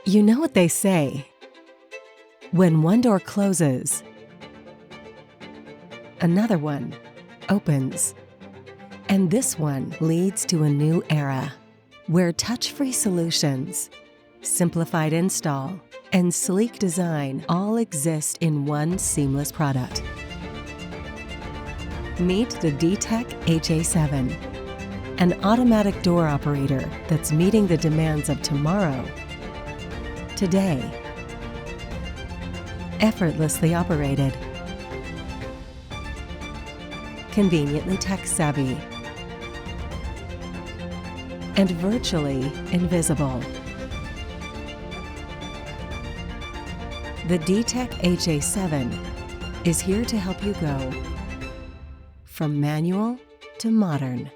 You know what they say. When one door closes, another one opens. And this one leads to a new era, where touch-free solutions, simplified install, and sleek design all exist in one seamless product. Meet the Ditec HA7, an automatic door operator that's meeting the demands of tomorrow, today. Effortlessly operated, conveniently tech-savvy, and virtually invisible. The Ditec HA7 is here to help you go from manual to modern.